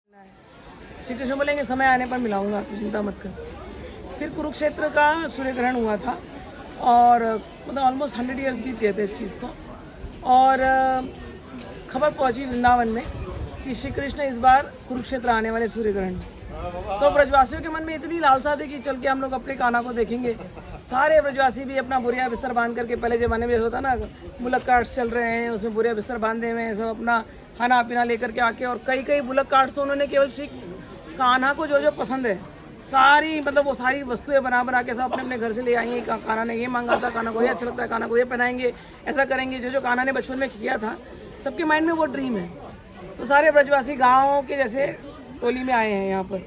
श्री कृष्ण बोलेंगे समय आने पर मिलाऊंगा, तो चिंता मत कर। फिर कुरुक्षेत्र का सूर्य ग्रहण हुआ था और मतलब ऑलमोस्ट 100 ईयर्स बीत गए थे इस चीज़ को, और खबर पहुंची वृंदावन में कि श्री कृष्ण इस बार कुरुक्षेत्र आने वाले सूर्य ग्रहण में। तो ब्रजवासियों के मन में इतनी लालसा थी कि चल के हम लोग अपने कान्हा को देखेंगे। सारे ब्रजवासी भी अपना बोरिया बिस्तर बांध करके, पहले ज़माने में होता ना बुलक कार्ट्स चल रहे हैं, उसमें बोरिया बिस्तर बांधे हुए हैं, सब अपना खाना पीना लेकर के आके, और कई कई बुलक कार्ट्स तो उन्होंने केवल श्री कान्हा को जो जो पसंद है सारी, मतलब वो सारी वस्तुएं बना के सब अपने अपने घर से ले आई हैं। कान्हा ने ये मांगा था, कान्हा को ये अच्छा लगता है, कान्हा को ये पहनाएंगे, ऐसा करेंगे। जो जो कान्हा ने बचपन में किया था, सबके माइंड में वो ड्रीम है। तो सारे ब्रजवासी गाँव के जैसे टोली में आए हैं यहाँ पर,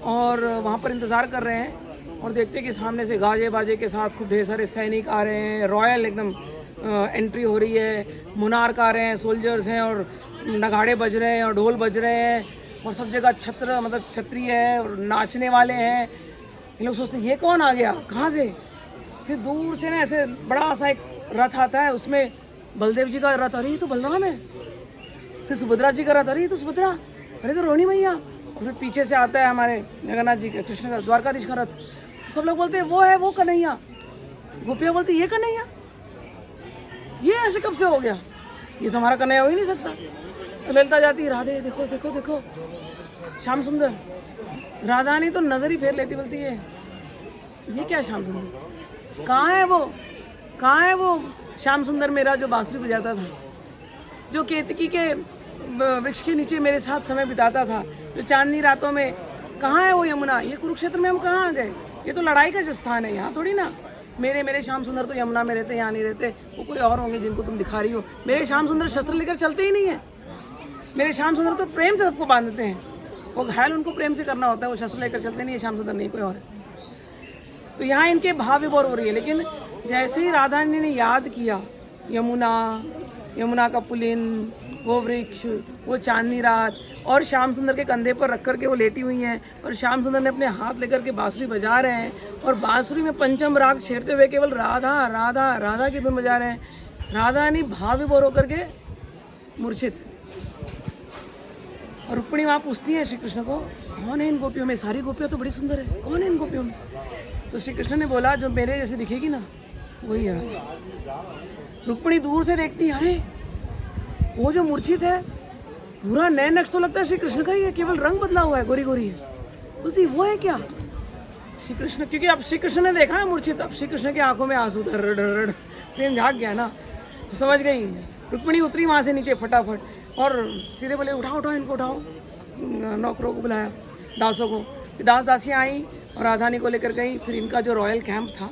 और वहाँ पर इंतज़ार कर रहे हैं, और देखते कि सामने से गाजे बाजे के साथ खूब ढेर सारे सैनिक आ रहे हैं, रॉयल एकदम एंट्री हो रही है, मुनार्क आ रहे हैं, सोल्जर्स हैं, और नगाड़े बज रहे हैं और ढोल बज रहे हैं, और सब जगह छत्र मतलब छतरी है और नाचने वाले हैं। ये लोग सोचते हैं ये कौन आ गया, कहाँ से। फिर दूर से ना ऐसे बड़ा सा एक रथ आता है, उसमें बलदेव जी का रथ, अरे ये तो बलराम है। फिर सुभद्रा जी का रथ, अरे ये तो सुभद्रा, अरे तो रोहिणी मैया। और फिर पीछे से आता है हमारे जगन्नाथ जी का, कृष्ण का, द्वारकाधीश का रथ। सब लोग बोलते हैं वो है वो कन्हैया। गोपियाँ बोलती ये कन्हैया, ये ऐसे कब से हो गया, ये तो हमारा कन्हैया हो ही नहीं सकता। तो ललिता जाती है, राधे देखो देखो देखो श्याम सुंदर। राधा नहीं तो नजर ही फेर लेती, बोलती है ये क्या श्याम सुंदर, कहाँ है वो, कहाँ है वो श्याम सुंदर मेरा जो बांसुरी बजाता था, जो केतकी के वृक्ष के नीचे मेरे साथ समय बिताता था, जो चांदनी रातों में, कहाँ है वो यमुना। ये कुरुक्षेत्र में हम कहाँ आ गए, ये तो लड़ाई का स्थान है, यहाँ थोड़ी ना। मेरे श्याम सुंदर तो यमुना में रहते, यहाँ नहीं रहते, वो कोई और होंगे जिनको तुम दिखा रही हो। मेरे श्याम सुंदर शस्त्र लेकर चलते ही नहीं है, मेरे श्याम सुंदर तो प्रेम से सबको बांधते हैं। वो घायल उनको प्रेम से करना होता है, वो शस्त्र लेकर चलते नहीं है, श्याम सुंदर नहीं कोई और है। तो यहाँ इनके भाव विभोर हो रही है। लेकिन जैसे ही राधा ने याद किया यमुना का पुलिन, वो वृक्ष, वो चांदनी रात, और श्याम सुंदर के कंधे पर रख करके वो लेटी हुई हैं, और श्याम सुंदर ने अपने हाथ लेकर के बांसुरी बजा रहे हैं, और बांसुरी में पंचम राग छेड़ते हुए केवल राधा राधा राधा की धुन बजा रहे हैं। राधा ने भाव विभोर होकर के मूर्छित। और रुक्मिणी वहाँ पूछती है श्री कृष्ण को, कौन है इन गोपियों में, सारी गोपियाँ तो बड़ी सुंदर है, कौन है इन गोपियों में। तो श्री कृष्ण ने बोला जो मेरे जैसे दिखेगी ना वही है। रुक्मिणी दूर से देखती, अरे वो जो मूर्छित है पूरा नए नक्श तो लगता है श्री कृष्ण का ही है, केवल रंग बदला हुआ है, गोरी गोरी है। बोलती वो है क्या श्री कृष्ण, क्योंकि अब श्री कृष्ण ने देखा ना मूर्छित, अब श्री कृष्ण की आंखों में आंसू, धड़ प्रेम झाग गया ना, समझ गई। रुक्मिणी उतरी वहाँ से नीचे फटाफट, और सीधे बोले उठाओ इनको उठाओ। नौकरों को बुलाया, दासों को, दास दासियाँ आई और राधानी को लेकर गई। फिर इनका जो रॉयल कैंप था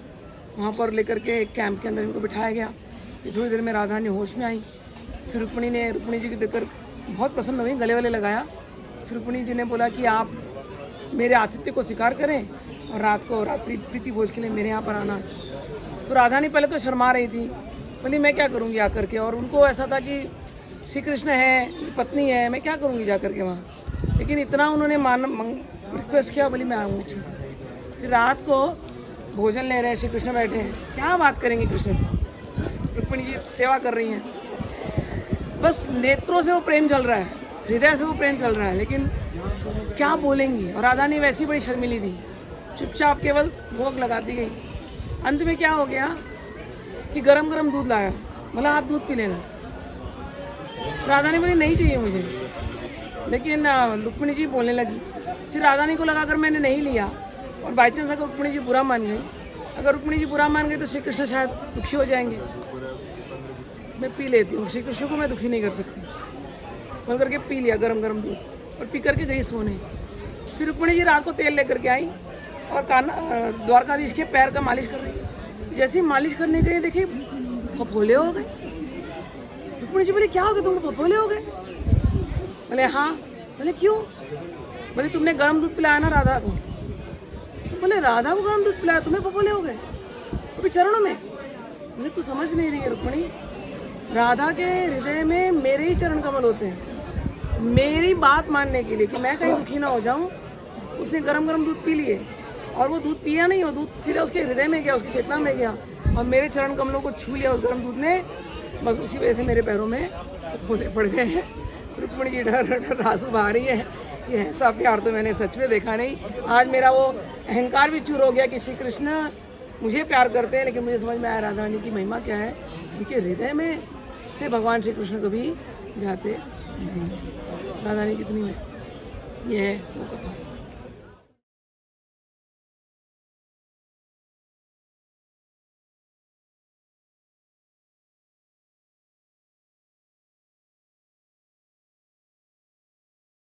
वहाँ पर लेकर के एक कैंप के अंदर इनको बिठाया गया। थोड़ी देर में राधानी होश में आई। फिर रुक्मिणी जी की देखकर बहुत प्रसन्न हुई, गले वाले लगाया। फिर रुक्मिणी जी ने बोला कि आप मेरे आतिथ्य को स्वीकार करें और रात को रात्रि प्रीति भोज के लिए मेरे यहाँ पर आना। तो राधानी पहले तो शर्मा रही थी, बोली मैं क्या करूँगी आकर के, और उनको ऐसा था कि श्री कृष्ण है, पत्नी है, मैं क्या करूँगी जा कर के वहाँ। लेकिन इतना उन्होंने रिक्वेस्ट किया, बोली मैं आऊँगी। फिर रात को भोजन ले रहे हैं, श्री कृष्ण बैठे हैं, क्या बात करेंगे कृष्ण से। रुक्मिणी जी सेवा कर रही हैं, बस नेत्रों से वो प्रेम चल रहा है, हृदय से वो प्रेम चल रहा है, लेकिन क्या बोलेंगी। और राधा ने वैसी बड़ी शर्मिली थी, चुपचाप केवल भोग लगाती गई। अंत में क्या हो गया कि गरम गरम दूध लाया, बोला आप दूध पी लेना। राधा ने बोली नहीं चाहिए मुझे, लेकिन रुक्मिणी जी बोलने लगी। फिर राधा को लगा अगर मैंने नहीं लिया और बाई चांस अगर रुक्मिणी जी बुरा मान गई, अगर रुक्मिणी जी बुरा मान गई तो श्री कृष्ण शायद दुखी हो जाएंगे, मैं पी लेती हूँ, श्री कृष्ण को मैं दुखी नहीं कर सकती। बोल करके पी लिया गरम गरम दूध, और पी करके गई सोने। फिर रुक्मिणी जी रात को तेल लेकर के आई और द्वारकाधीश के पैर का मालिश कर रही। जैसे ही मालिश करने गई देखी फफोले हो गए। रुक्मिणी जी बोले क्या हो गया तुमको, फफोले हो गए। बोले हाँ। बोले क्यों। बोले तुमने गर्म दूध पिलाया ना राधा को। तो बोले राधा को गर्म दूध पिलाया, तुम्हें फफोले हो गए अभी चरणों में। बोले तू समझ नहीं रही है रुक्मिणी, राधा के हृदय में मेरे ही चरण कमल होते हैं, मेरी बात मानने के लिए कि मैं कहीं दुखी ना हो जाऊं। उसने गरम गरम दूध पी लिए, और वो दूध पिया नहीं, वो दूध सीधे उसके हृदय में गया, उसकी चेतना में गया, और मेरे चरण कमलों को छू लिया उस गर्म दूध ने। बस उसी वजह से मेरे पैरों में फफोले पड़ गए हैं। रुक्मिणी जी डर आंसू बहा रही है ये ऐसा प्यार तो मैंने सच में देखा नहीं। आज मेरा वो अहंकार भी चूर हो गया कि श्री कृष्ण मुझे प्यार करते हैं, लेकिन मुझे समझ में आया राधा रानी की महिमा क्या है। उनके हृदय में से भगवान श्री कृष्ण कभी जाते नहीं। राधा रानी कितनी में ये है वो कथा।